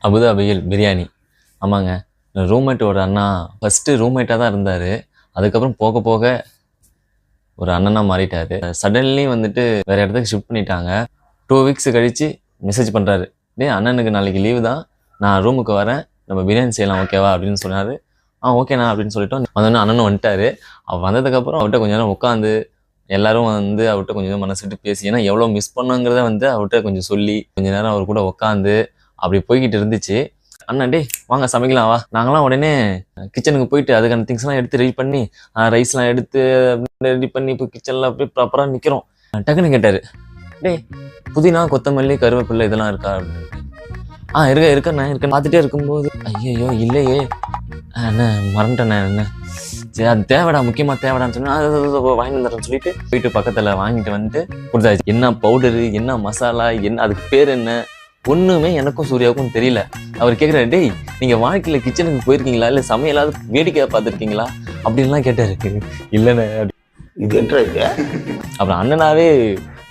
அபுதாபியில் பிரியாணி. ஆமாங்க, ரூம்மேட்டோட அண்ணா ஃபஸ்ட்டு ரூம்மேட்டாக தான் இருந்தார். அதுக்கப்புறம் போக போக ஒரு அண்ணனாக மாறிட்டார். சடன்லி வந்துட்டு வேறு இடத்துக்கு ஷிஃப்ட் பண்ணிட்டாங்க. 2 வீக்ஸ் கழித்து மெசேஜ் பண்ணுறாரு, அண்ணனுக்கு நாளைக்கு லீவு தான், நான் ரூமுக்கு வரேன், நம்ம பிரியாணி செய்யலாம் ஓகேவா அப்படின்னு சொன்னார். ஓகேண்ணா அப்படின்னு சொல்லிட்டோம். வந்தோடனே அண்ணனும் வந்துட்டார். அவர் வந்ததுக்கப்புறம் அவர்கிட்ட கொஞ்சம் நேரம் உட்காந்து எல்லோரும் அவர்கிட்ட கொஞ்சம் மனசு விட்டு பேசி, ஏன்னா எவ்வளோ மிஸ் பண்ணோங்கிறத அவர்கிட்ட கொஞ்சம் சொல்லி கொஞ்சம் நேரம் அவர் கூட உட்காந்து அப்படி போய்கிட்டு இருந்துச்சு. அண்ணா வாங்க சமைக்கலாம் வா. நாங்களாம் உடனே கிச்சனுக்கு போயிட்டு அதுக்கான திங்ஸ்லாம் எடுத்து ரெடி பண்ணி ரைஸ்லாம் எடுத்து ரெடி பண்ணி இப்போ கிச்சனில் அப்படியே ப்ராப்பராக நிற்கிறோம். டக்குன்னு கேட்டார், புதினா கொத்தமல்லி கருவேப்பிள்ளை இதெல்லாம் இருக்கா அப்படின்னு. இருக்கண்ணா பார்த்துட்டே இருக்கும்போது ஐயோ இல்லையே அண்ணா மறந்துட்டேண்ணே என்ன சரி அது தேவைடா, முக்கியமாக தேவைடான்னு சொன்னா வாங்கி வந்துடுறேன்னு சொல்லிட்டு போயிட்டு பக்கத்தில் வாங்கிட்டு வந்துட்டு கொடுத்தாச்சு. என்ன பவுடரு, என்ன மசாலா, என்ன அதுக்கு பேர் என்ன, ஒன்றுமே எனக்கும் சூர்யாவுக்கும் தெரியல. அவர் கேட்குறாரு, நீங்கள் வாழ்க்கையில் கிச்சனுக்கு போயிருக்கீங்களா, இல்லை சமையலாவது வேடிக்கை பார்த்துருக்கீங்களா அப்படின்லாம் கேட்டார். இல்லைண்ணே இது அப்புறம் அண்ணனாவே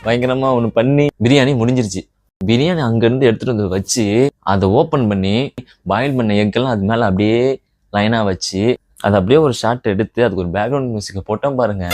பயங்கரமாக ஒன்று பண்ணி பிரியாணி முடிஞ்சிருச்சு. பிரியாணி அங்கேருந்து எடுத்துகிட்டு வந்து வச்சு அதை ஓப்பன் பண்ணி பாயில் பண்ண எக்கெல்லாம் அது மேலே அப்படியே லைனாக வச்சு அதை அப்படியே ஒரு ஷாட் எடுத்து அதுக்கு ஒரு பேக்ரவுண்ட் மியூசிக்கை போட்டோம் பாருங்க.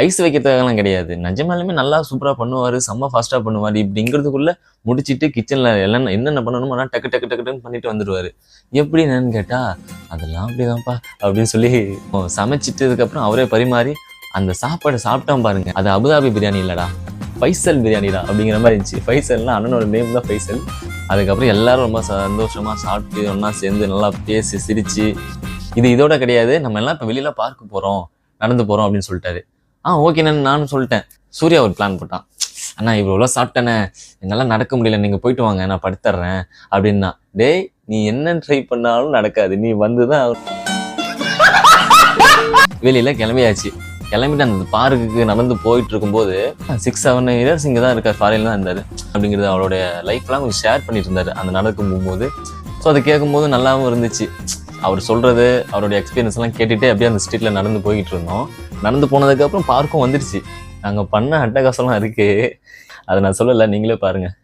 ஐஸ் வைக்கிறதுக்கெல்லாம் கிடையாது, நிஜமாலுமே நல்லா சூப்பராக பண்ணுவார், செம்ம ஃபாஸ்ட்டாக பண்ணுவார். இப்படிங்கிறதுக்குள்ளே முடிச்சுட்டு கிச்சனில் எல்லாம் என்னென்ன பண்ணணுமோ ஆனால் டக்கு டக்கு டக்கு டக்குன்னு பண்ணிட்டு வந்துடுவார். எப்படி என்னன்னு கேட்டால் அதெல்லாம் அப்படிதான்ப்பா அப்படின்னு சொல்லி சமைச்சிட்டதுக்கப்புறம் அவரே பரிமாறி அந்த சாப்பாடு சாப்பிட்டோம் பாருங்க. அது அபுதாபி பிரியாணி இல்லைடா, ஃபைசல் பிரியாணிடா அப்படிங்கிற மாதிரி இருந்துச்சு. ஃபைசல்னா அண்ணனோட நேம் தான் ஃபைசல். அதுக்கப்புறம் எல்லாரும் ரொம்ப சந்தோஷமாக சாப்பிட்டு ஒன்றா சேர்ந்து நல்லா பேசி சிரித்து, இதோட கிடையாது, நம்ம எல்லாம் இப்போ வெளியில் பார்க்க போகிறோம், நடந்து போகிறோம் அப்படின்னு சொல்லிட்டாரு. ஓகேண்ணே நானும் சொல்லிட்டேன். சூர்யா ஒரு பிளான் போட்டான், அண்ணா இவ்வளோ சாப்பிட்டேனே என்னால் நடக்க முடியல, நீங்கள் போயிட்டு வாங்க நான் படுத்துட்றேன் அப்படின்னா. நீ என்ன ட்ரை பண்ணாலும் நடக்காது, நீ வந்து தான். வெளியில் கிளம்பியாச்சு. கிளம்பிட்டு அந்த பார்க்குக்கு நடந்து போயிட்டு இருக்கும்போது 6-7 இயர்ஸ் இங்கே தான் இருக்கார், ஃபாரின்ல தான் இருந்தார் அப்படிங்கிறது அவருடைய லைஃப்லாம் கொஞ்சம் ஷேர் பண்ணிட்டு இருந்தார் அந்த நடக்கும் போகும்போது. ஸோ அதை கேட்கும்போது நல்லாவும் இருந்துச்சு. அவர் சொல்கிறது அவருடைய எக்ஸ்பீரியன்ஸ்லாம் கேட்டுகிட்டே அப்படியே அந்த ஸ்ட்ரீட்டில் நடந்து போய்கிட்டு இருந்தோம். நடந்து போனதுக்கப்புறம் பார்க்கும் வந்துடுச்சு. நாங்கள் பண்ண அட்டகாசம்லாம் இருக்குது, அதை நான் சொல்லலை, நீங்களே பாருங்கள்.